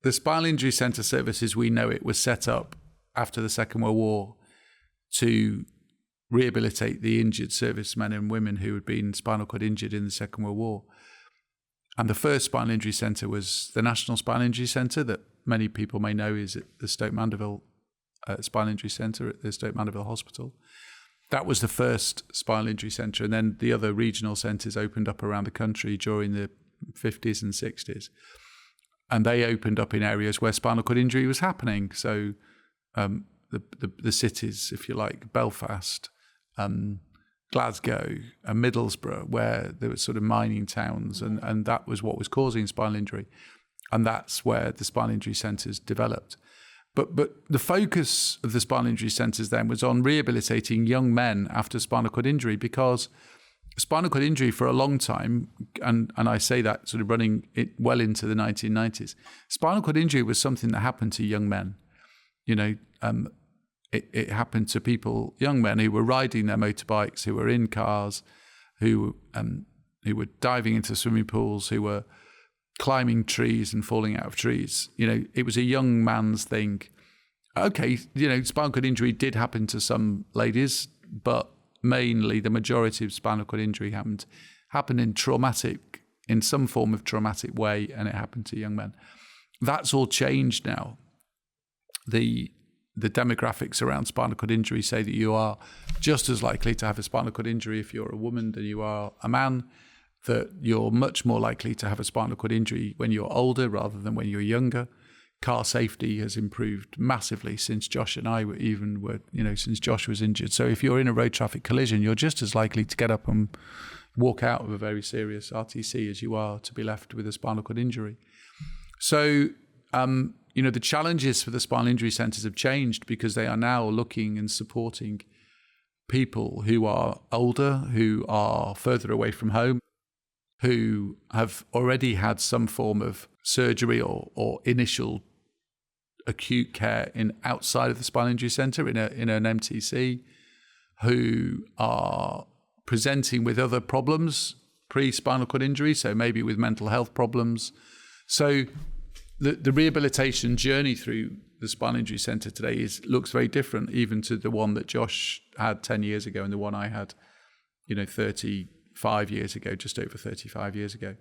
The Spinal Injury Centre service as we know it was set up after the Second World War to rehabilitate the injured servicemen and women who had been spinal cord injured in the Second World War. And the first Spinal Injury Centre was the National Spinal Injury Centre that many people may know is at the Stoke Mandeville Spinal Injury Centre at the Stoke Mandeville Hospital. That was the first Spinal Injury Centre, and then the other regional centres opened up around the country during the 50s and 60s. And they opened up in areas where spinal cord injury was happening. So the cities, if you like, Belfast, Glasgow and Middlesbrough, where there were sort of mining towns, and that was what was causing spinal injury. And that's where the spinal injury centres developed. But the focus of the spinal injury centres then was on rehabilitating young men after spinal cord injury, because spinal cord injury for a long time, and I say that sort of running it well into the 1990s, spinal cord injury was something that happened to young men. You know, it happened to people, young men who were riding their motorbikes, who were in cars, who were diving into swimming pools, who were climbing trees and falling out of trees. You know, it was a young man's thing. Okay, you know, spinal cord injury did happen to some ladies, but mainly the majority of spinal cord injury happened in some form of traumatic way, and it happened to young men. That's all changed now. The demographics around spinal cord injury say that you are just as likely to have a spinal cord injury if you're a woman than you are a man, that you're much more likely to have a spinal cord injury when you're older rather than when you're younger. Car safety has improved massively since Josh and I since Josh was injured. So if you're in a road traffic collision, you're just as likely to get up and walk out of a very serious RTC as you are to be left with a spinal cord injury. So, the challenges for the spinal injury centres have changed because they are now looking and supporting people who are older, who are further away from home, who have already had some form of surgery or initial acute care outside of the spinal injury centre in an MTC, who are presenting with other problems pre-spinal cord injury, so maybe with mental health problems. So the rehabilitation journey through the spinal injury centre today looks very different even to the one that Josh had 10 years ago and the one I had, 35 years ago, just over 35 years ago.